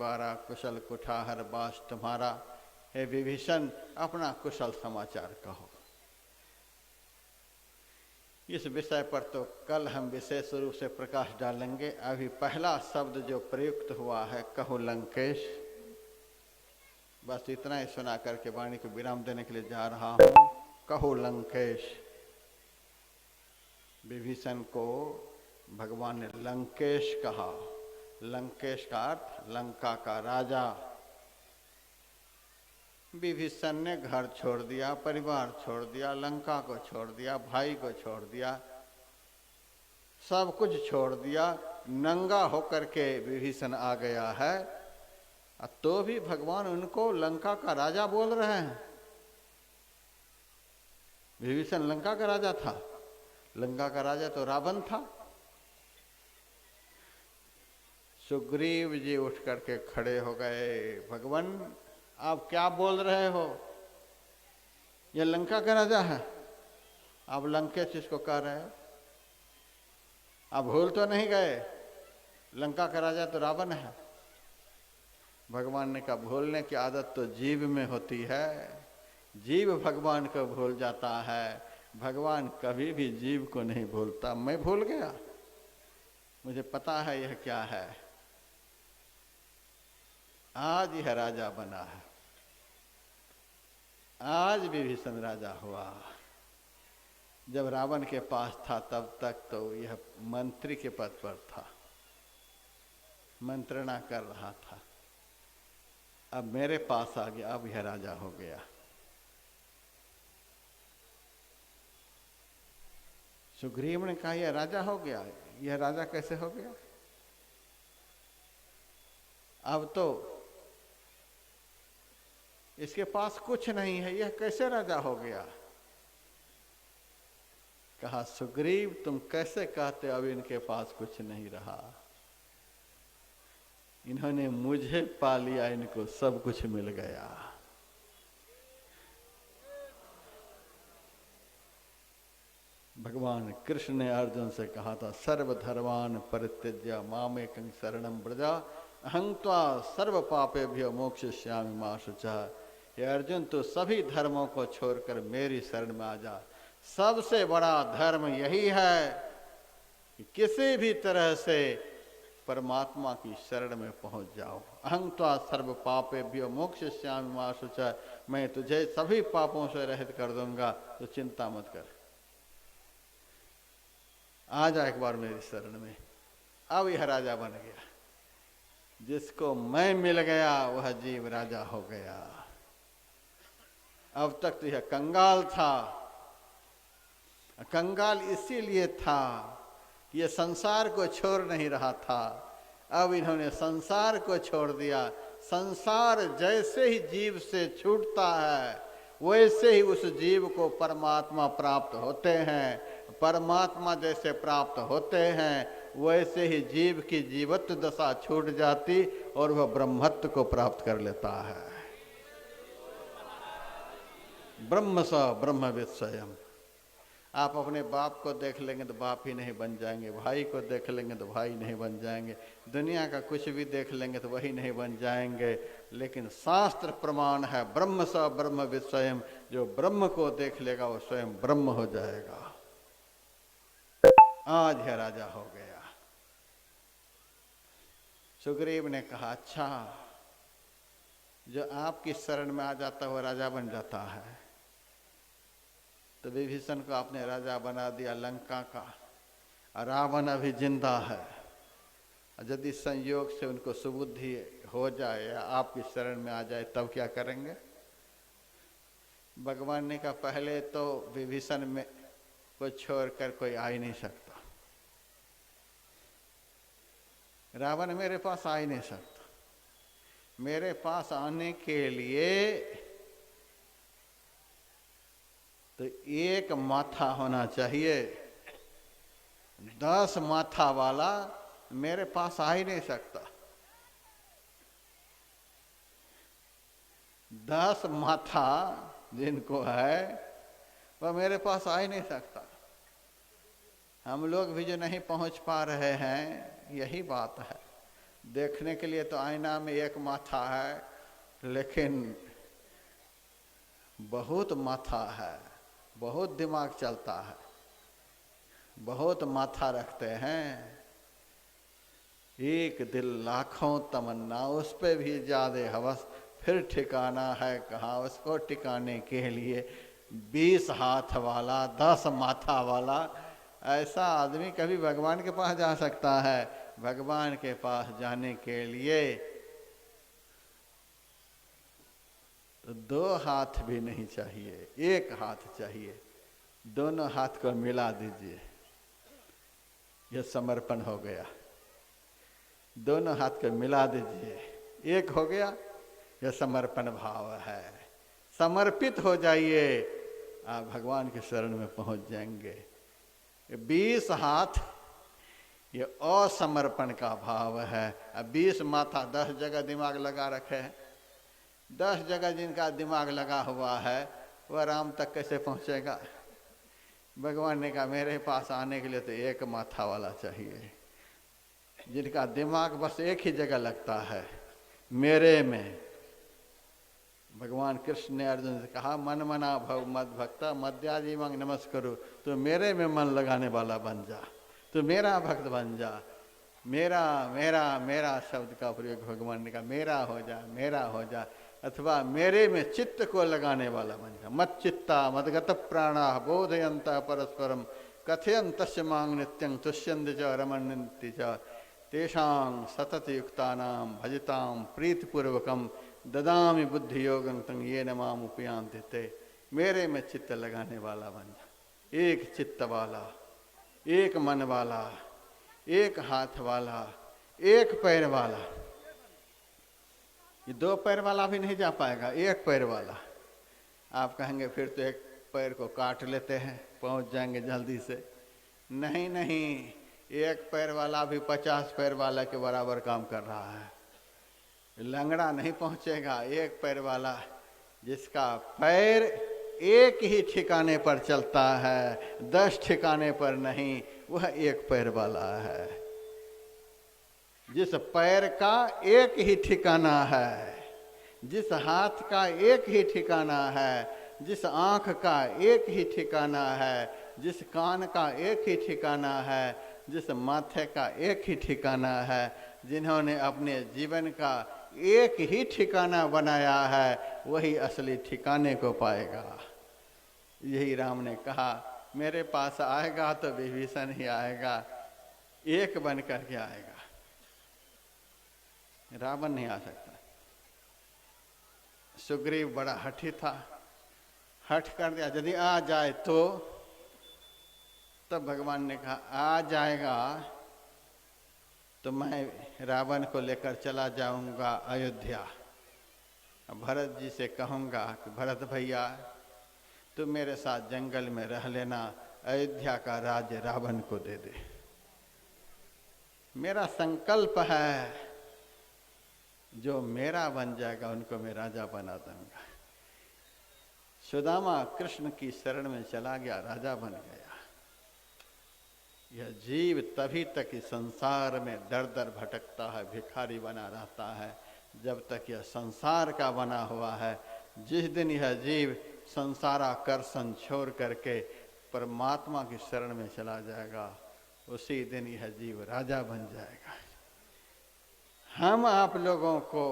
परिवारा, कुशल कुठार बास तुम्हारा। हे विभीषण, अपना कुशल समाचार कहो। इस विषय पर तो कल हम विशेष रूप से प्रकाश डालेंगे। अभी पहला शब्द जो प्रयुक्त हुआ है, कहो लंकेश, बस इतना ही सुना करके वाणी को विराम देने के लिए जा रहा हूं। कहो लंकेश, विभीषण को भगवान ने लंकेश कहा। लंकेश का अर्थ लंका का राजा। विभीषण ने घर छोड़ दिया, परिवार छोड़ दिया, लंका को छोड़ दिया, भाई को छोड़ दिया, सब कुछ छोड़ दिया, नंगा होकर के विभीषण आ गया है। तो भी भगवान उनको लंका का राजा बोल रहे हैं। विभीषण लंका का राजा था? लंका का राजा तो रावण था। सुग्रीव जी उठ करके खड़े हो गए। भगवान, आप क्या बोल रहे हो? ये लंका का राजा है, आप लंकेश इसको कह रहे हो? आप भूल तो नहीं गए, लंका का राजा तो रावण है। भगवान ने कहा, भूलने की आदत तो जीव में होती है, जीव भगवान को भूल जाता है, भगवान कभी भी जीव को नहीं भूलता। मैं भूल गया, मुझे पता है यह क्या है। आज यह राजा बना है, आज विभीषण राजा हुआ। जब रावण के पास था तब तक तो यह मंत्री के पद पर था, मंत्रणा कर रहा था। अब मेरे पास आ गया, अब यह राजा हो गया। सुग्रीव ने कहा, यह राजा हो गया। यह राजा कैसे हो गया? अब तो इसके पास कुछ नहीं है, यह कैसे राजा हो गया? कहा, सुग्रीव तुम कैसे कहते अब इनके पास कुछ नहीं रहा? इन्होंने मुझे पा लिया, इनको सब कुछ मिल गया। भगवान कृष्ण ने अर्जुन से कहा था, सर्वधर्मान् परित्यज्य मामेकं शरणं व्रज अहं त्वा सर्व पापेभ्यो मोक्षयिष्यामि मा शुचः। हे अर्जुन, तू सभी धर्मों को छोड़कर मेरी शरण में आ जा। सबसे बड़ा धर्म यही है कि किसी भी तरह से परमात्मा की शरण में पहुंच जाओ। अहं त्वा सर्व पापेभ्यो मोक्षयिष्यामि मा शुचः, मैं तुझे सभी पापों से रहित कर दूंगा, तो चिंता मत कर। आ जा एक बार मेरी शरण में। अब यह राजा बन गया। जिसको मैं मिल गया वह जीव राजा हो गया। अब तक तो यह कंगाल था। कंगाल इसीलिए था कि यह संसार को छोड़ नहीं रहा था। अब इन्होंने संसार को छोड़ दिया। संसार जैसे ही जीव से छूटता है वैसे ही उस जीव को परमात्मा प्राप्त होते हैं। परमात्मा जैसे प्राप्त होते हैं वैसे ही जीव की जीवत्व दशा छूट जाती और वह ब्रह्मत्व को प्राप्त कर लेता है। ब्रह्म स ब्रह्मविद स्वयं। आप अपने बाप को देख लेंगे तो बाप ही नहीं बन जाएंगे, भाई को देख लेंगे तो भाई नहीं बन जाएंगे, दुनिया का कुछ भी देख लेंगे तो वही नहीं बन जाएंगे। लेकिन शास्त्र प्रमाण है, ब्रह्म स ब्रह्मविद स्वयं। जो ब्रह्म को देख लेगा वो स्वयं ब्रह्म हो जाएगा। आज है राजा हो गया। सुग्रीव ने कहा, अच्छा, जो आपकी शरण में आ जाता है वो राजा बन जाता है। तो विभीषण को आपने राजा बना दिया लंका का। रावण अभी जिंदा है। यदि संयोग से उनको सुबुद्धि हो जाए या आपकी शरण में आ जाए तब क्या करेंगे? भगवान ने कहा, पहले तो विभीषण में को छोड़कर कोई आ ही नहीं सकता। रावण मेरे पास आ ही नहीं सकता। मेरे पास आने के लिए तो एक माथा होना चाहिए। 10 माथा वाला मेरे पास आ ही नहीं सकता। 10 माथा जिनको है वह मेरे पास आ ही नहीं सकता। हम लोग भी जो नहीं पहुंच पा रहे हैं यही बात है। देखने के लिए तो आईना में एक माथा है, लेकिन बहुत माथा है, बहुत दिमाग चलता है, बहुत माथा रखते हैं। एक दिल लाखों तमन्ना, उस पे भी ज्यादा हवस, फिर ठिकाना है कहाँ। उसको टिकाने के लिए 20 हाथ वाला, 10 माथा वाला, ऐसा आदमी कभी भगवान के पास जा सकता है? भगवान के पास जाने के लिए तो 2 हाथ भी नहीं चाहिए, 1 हाथ चाहिए। दोनों हाथ को मिला दीजिए, यह समर्पण हो गया। दोनों हाथ को मिला दीजिए, एक हो गया, यह समर्पण भाव है। समर्पित हो जाइए, आप भगवान के शरण में पहुंच जाएंगे। 20 हाथ ये असमर्पण का भाव है। अब 20 माथा, 10 जगह दिमाग लगा रखे हैं। 10 जगह जिनका दिमाग लगा हुआ है वह राम तक कैसे पहुंचेगा? भगवान ने कहा मेरे पास आने के लिए तो 1 माथा वाला चाहिए, जिनका दिमाग बस एक ही जगह लगता है, मेरे में। भगवान कृष्ण ने अर्जुन से कहा मन मना भव मद भक्ता मद्याजी मंग नमस्करो। तो मेरे में मन लगाने वाला बन जा, तो मेरा भक्त बन जा। मेरा मेरा मेरा शब्द का प्रयोग भगवान ने कहा, मेरा हो जा, मेरा हो जा, अथवा मेरे में चित्त को लगाने वाला बन जा। मत चित्ता मदगत प्राणा बोधयंता परस्परम कथयंत मांग नित्यं तुष्यन्ति च रमन्ति च तेषां सतत युक्तानां भजतां प्रीतिपूर्वकम ददामि बुद्धि योगं तं येन माम उपयान्ति ते। मेरे में चित्त लगाने वाला बन जा, एक चित्त वाला, एक मन वाला, एक हाथ वाला, एक पैर वाला। ये 2 पैर वाला भी नहीं जा पाएगा, 1 पैर वाला। आप कहेंगे फिर तो 1 पैर को काट लेते हैं, पहुंच जाएंगे जल्दी से। नहीं नहीं, 1 पैर वाला भी 50 पैर वाला के बराबर काम कर रहा है। लंगड़ा नहीं पहुंचेगा। 1 पैर वाला, जिसका पैर एक ही ठिकाने पर चलता है, 10 ठिकाने पर नहीं, वह 1 पैर वाला है। जिस पैर का एक ही ठिकाना है, जिस हाथ का एक ही ठिकाना है, जिस आँख का एक ही ठिकाना है, जिस कान का एक ही ठिकाना है, जिस माथे का एक ही ठिकाना है, जिन्होंने अपने जीवन का एक ही ठिकाना बनाया है, वही असली ठिकाने को पाएगा। यही राम ने कहा, मेरे पास आएगा तो विभीषण ही आएगा, एक बन करके आएगा, रावण नहीं आ सकता। सुग्रीव बड़ा हठी था, हठ कर दिया, यदि आ जाए तो। तब भगवान ने कहा आ जाएगा तो मैं रावण को लेकर चला जाऊंगा अयोध्या। भरत जी से कहूंगा कि भरत भैया तुम मेरे साथ जंगल में रह लेना, अयोध्या का राज्य रावण को दे दे। मेरा संकल्प है, जो मेरा बन जाएगा उनको मैं राजा बना दूंगा। सुदामा कृष्ण की शरण में चला गया, राजा बन गया। यह जीव तभी तक इस संसार में दर दर भटकता है, भिखारी बना रहता है, जब तक यह संसार का बना हुआ है। जिस दिन यह जीव संसाराकर्षण छोड़ करके परमात्मा की शरण में चला जाएगा, उसी दिन यह जीव राजा बन जाएगा। हम आप लोगों को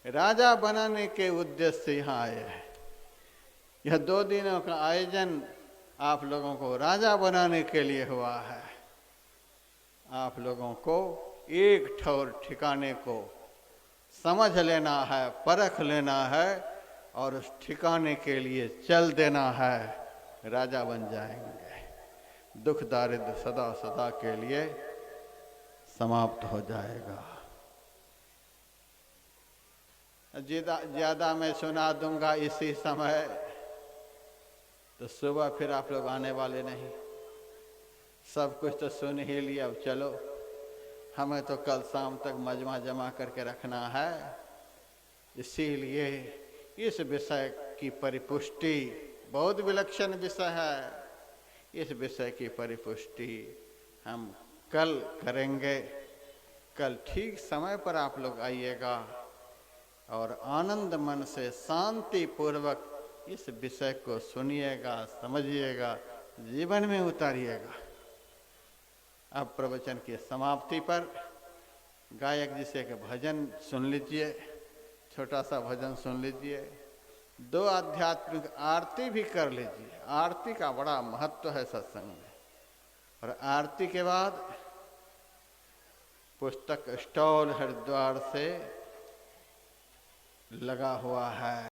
राजा बनाने के उद्देश्य से यहाँ आए हैं। यह 2 दिनों का आयोजन आप लोगों को राजा बनाने के लिए हुआ है। आप लोगों को एक ठौर ठिकाने को समझ लेना है, परख लेना है और उस ठिकाने के लिए चल देना है, राजा बन जाएंगे। दुख दारिद्र सदा सदा के लिए समाप्त हो जाएगा। ज्यादा मैं सुना दूंगा इसी समय तो सुबह फिर आप लोग आने वाले नहीं। सब कुछ तो सुन ही लिया, अब चलो। हमें तो कल शाम तक मजमा जमा करके रखना है, इसीलिए इस विषय की परिपुष्टि बहुत विलक्षण विषय है। इस विषय की परिपुष्टि हम कल करेंगे। कल ठीक समय पर आप लोग आइएगा और आनंद मन से शांति पूर्वक इस विषय को सुनिएगा, समझिएगा, जीवन में उतारिएगा। अब प्रवचन की समाप्ति पर गायक जी से एक भजन सुन लीजिए, छोटा सा भजन सुन लीजिए। 2 आध्यात्मिक आरती भी कर लीजिए। आरती का बड़ा महत्व है सत्संग में। और आरती के बाद पुस्तक स्टॉल हरिद्वार से लगा हुआ है।